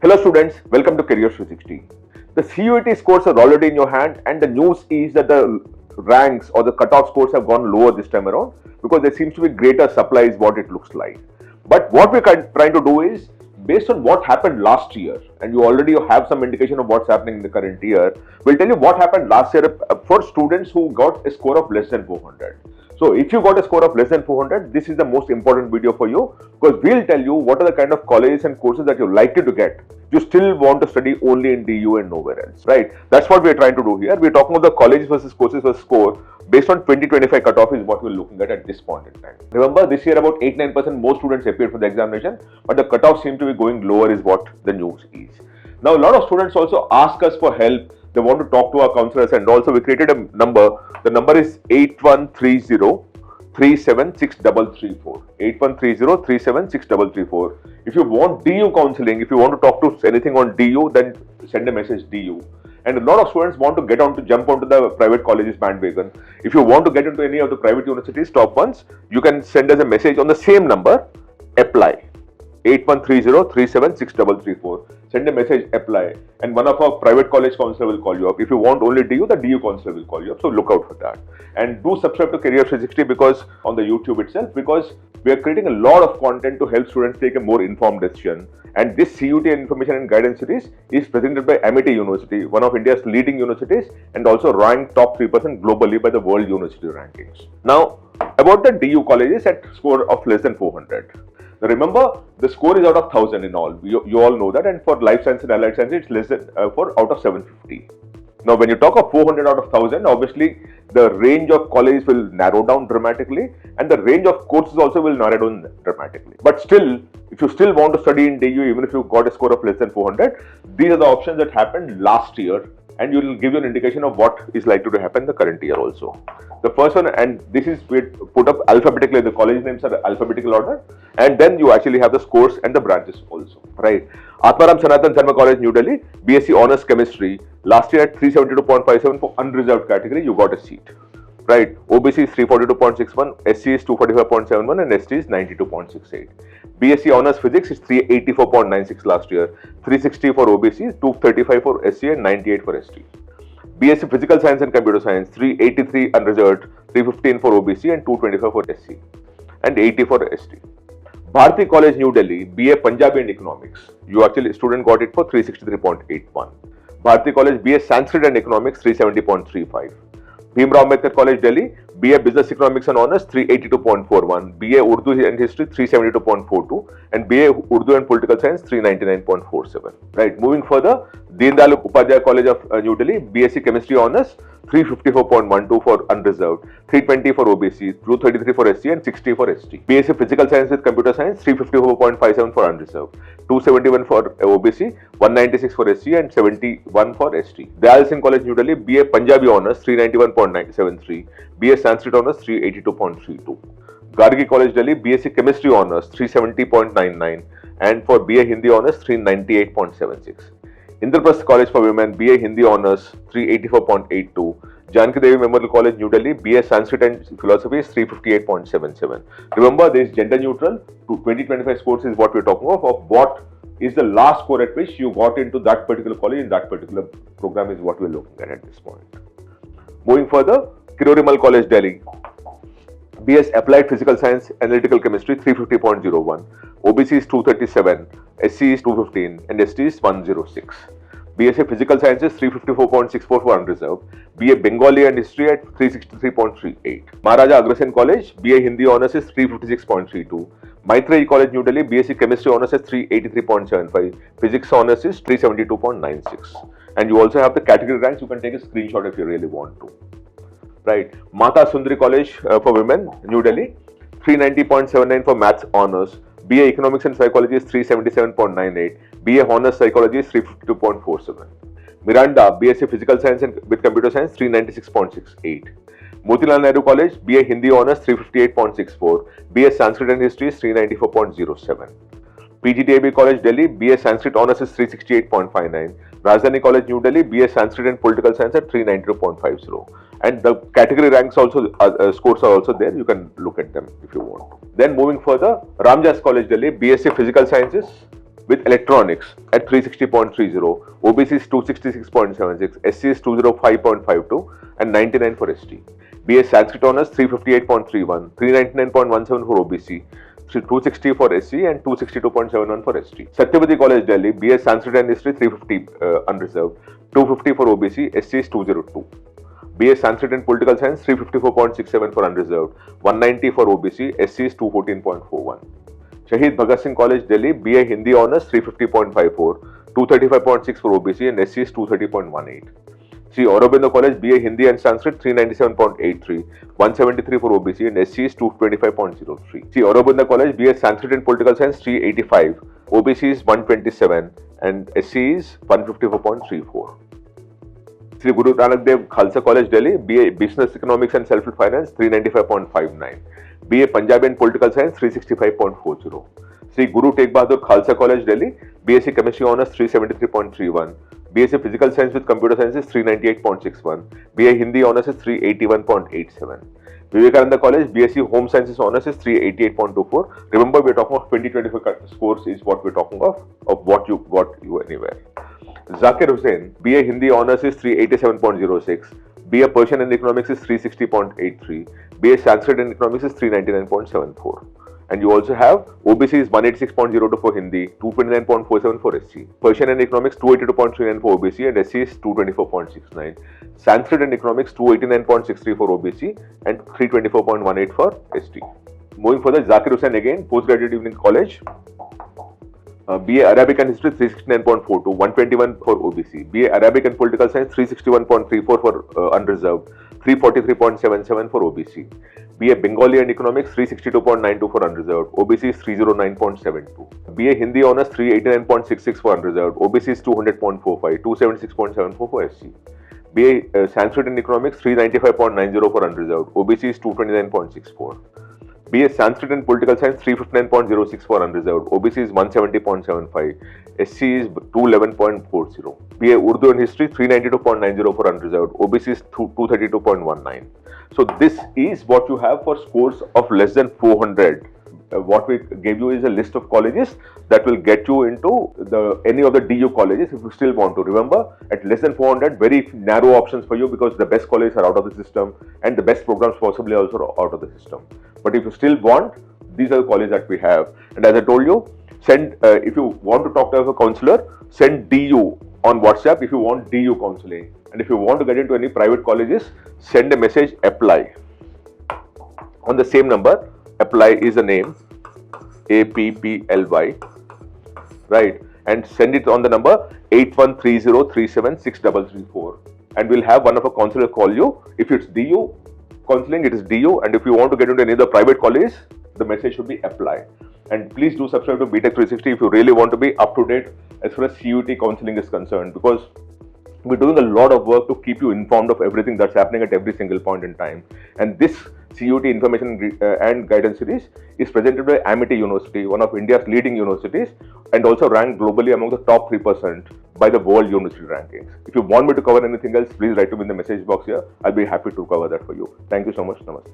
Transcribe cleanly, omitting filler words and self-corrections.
Hello students, welcome to Career 360. The CUET scores are already in your hand and the news is that the ranks or the cutoff scores have gone lower this time around because there seems to be greater supply is what it looks like. But what we're trying to do is based on what happened last year, and you already have some indication of what's happening in the current year, we'll tell you what happened last year for students who got a score of less than 400. So if you got a score of less than 400, this is the most important video for you because we'll tell you what are the kind of colleges and courses that you're likely to get. You still want to study only in DU and nowhere else, right? That's what we're trying to do here. We're talking about the colleges versus courses versus score based on 2025 cutoff is what we're looking at this point in time. Remember, this year about 8-9% more students appeared for the examination, but the cutoff seemed to be going lower is what the news is. Now, a lot of students also ask us for help. They want to talk to our counselors, and also we created a number. The number is 8130 37634. 8130 37634. If you want DU counseling, if you want to talk to anything on DU, then send a message DU. And a lot of students want to jump onto the private colleges bandwagon. If you want to get into any of the private universities, top ones, you can send us a message on the same number, apply. 8130 37634. Send a message, apply, and one of our private college counselor will call you up. If you want only DU, the DU counselor will call you up. So look out for that. And do subscribe to Career 360 because on the YouTube itself, because we are creating a lot of content to help students take a more informed decision. And this CUET Information and Guidance series is presented by Amity University, one of India's leading universities and also ranked top 3% globally by the World University Rankings. Now, about the DU colleges at score of less than 400. Now remember, the score is out of 1000 in all. You all know that, and for life science and allied science, it's less than for out of 750. Now, when you talk of 400 out of 1000, obviously the range of colleges will narrow down dramatically, and the range of courses also will narrow down dramatically. But still, if you still want to study in DU, even if you got a score of less than 400, these are the options that happened last year, and you will give you an indication of what is likely to happen the current year also. The first one, and this is we put up alphabetically, the college names are alphabetical order, and then you actually have the scores and the branches also, right? Atmaram Sanatan Dharma College, New Delhi, BSc Honours Chemistry, last year at 372.57 for unreserved category, you got a seat, right? OBC is 342.61, SC is 245.71, and ST is 92.68. BSc Honours Physics is 384.96 last year, 360 for OBC, 235 for SC, and 98 for ST. BSc Physical Science and Computer Science, 383 unreserved, 315 for OBC, and 225 for SC, and 80 for ST. Bharati College, New Delhi, BA Punjabi and Economics. You actually, student got it for 363.81. Bharati College, BA Sanskrit and Economics, 370.35. Bhimrao Ambedkar College, Delhi, BA Business Economics and Honours, 382.41. BA Urdu and History, 372.42. And BA Urdu and Political Science, 399.47. Right, moving further, Deen Dayal Upadhyaya College of New Delhi, BSc Chemistry Honours, 354.12 for unreserved, 320 for OBC, 233 for SC, and 60 for ST. BSc Physical Science with Computer Science, 354.57 for unreserved, 271 for OBC, 196 for SC, and 71 for ST. Dayal Singh College, New Delhi, BA Punjabi Honours, 391.73, BA Sanskrit Honours, 382.32. Gargi College, Delhi, BSc Chemistry Honours, 370.99, and for BA Hindi Honours, 398.76. Indraprasth College for Women, BA Hindi Honours, 384.82. Janki Devi Memorial College, New Delhi, BA Sanskrit and Philosophy is 358.77. Remember, this is gender neutral. 2025 scores is what we're talking of what is the last score at which you got into that particular college in that particular program is what we're looking at this point. Moving further, Kirorimal College, Delhi, BS Applied Physical Science Analytical Chemistry, 350.01. OBC is 237, SC is 215, and ST is 106. BSc Physical Sciences, 354.64 for unreserved. BA Bengali and History at 363.38. Maharaja Agrasen College, BA Hindi Honours is 356.32. Maitreyi College, New Delhi, BSc Chemistry Honours is 383.75. Physics Honours is 372.96. And you also have the category ranks. You can take a screenshot if you really want to. Right. Mata Sundari College for Women, New Delhi, 390.79 for Maths Honours. BA Economics and Psychology is 377.98. BA Honours Psychology is 352.47. Miranda, BSc Physical Science and with Computer Science, 396.68. Motilal Nehru College, BA Hindi Honours, 358.64. BA Sanskrit and History is 394.07. PGTIB College, Delhi, BA Sanskrit Honours is 368.59. Rajdhani College, New Delhi, BA Sanskrit and Political Science at 392.50. And the category ranks also, scores are also there. You can look at them if you want. Then moving further, Ramjas College, Delhi, BSc Physical Sciences with electronics at 360.30, OBC is 266.76, SC is 205.52 and 99 for ST. BA Sanskrit Honours 358.31, 399.17 for OBC, 260 for SC and 262.71 for ST. Satyavati College Delhi, BA Sanskrit and History 350 unreserved, 250 for OBC, SC is 202. BA Sanskrit and Political Science 354.67 for unreserved, 190 for OBC, SC is 214.41. Shahid Bhagat Singh College Delhi, BA Hindi Honours 350.54, 235.6 for OBC and SC is 230.18. Sri Aurobindo College BA Hindi and Sanskrit 397.83, 173 for OBC and SC is 225.03. Sri Aurobindo College BA Sanskrit and Political Science 385, OBC is 127 and SC is 154.34. Sri Guru Nanak Dev Khalsa College Delhi BA Business Economics and Self Finance 395.59, BA Punjabi and Political Science 365.40. Sri Guru Tegh Bahadur Khalsa College Delhi BSc Chemistry Honours 373.31, BSc Physical Science with Computer Science is 398.61, BA Hindi Honours is 381.87. Vivekananda College BSc Home Sciences Honours is 388.24. Remember, we're talking of 2025 scores is what we're talking of what you got you anywhere. Zakir Hussain BA Hindi Honours is 387.06, BA Persian and Economics is 360.83, BA Sanskrit and Economics is 399.74. And you also have OBC is 186.02 for Hindi, 229.47 for SC. Persian and Economics 282.39 for OBC and SC is 224.69. Sanskrit and Economics 289.63 for OBC and 324.18 for ST. Moving further, Zakir Hussain again, Postgraduate Evening College. BA Arabic and History 369.42, 121 for OBC. BA Arabic and Political Science 361.34 for unreserved, 343.77 for OBC. BA Bengali and Economics 362.92 for unreserved, OBC is 309.72. BA Hindi Honours 389.66 for unreserved, OBC is 200.45, 276.74 for SC. BA Sanskrit and Economics 395.90 for unreserved, OBC is 229.64. BA Sanskrit and Political Science 359.06 for unreserved, OBC is 170.75, SC is 211.40. BA Urdu and History 392.90 for unreserved, OBC is 232.19. So this is what you have for scores of less than 400. What we gave you is a list of colleges that will get you into any of the DU colleges if you still want to. Remember, at less than 400, very narrow options for you because the best colleges are out of the system and the best programs possibly also out of the system. But if you still want, these are the colleges that we have. And as I told you, send if you want to talk to a counselor, send DU on WhatsApp if you want DU counseling. And if you want to get into any private colleges, send a message apply on the same number. Apply is the name, APPLY, right? And send it on the number 8130376334, and we'll have one of our counselors call you. If it's DU counseling, it is DU, and if you want to get into any of the private colleges, the message should be apply. And please do subscribe to BTech 360 if you really want to be up to date as far as CUET counseling is concerned, because we're doing a lot of work to keep you informed of everything that's happening at every single point in time. And this CUET Information and Guidance Series is presented by Amity University, one of India's leading universities, and also ranked globally among the top 3% by the World University Rankings. If you want me to cover anything else, please write to me in the message box here. I'll be happy to cover that for you. Thank you so much. Namaste.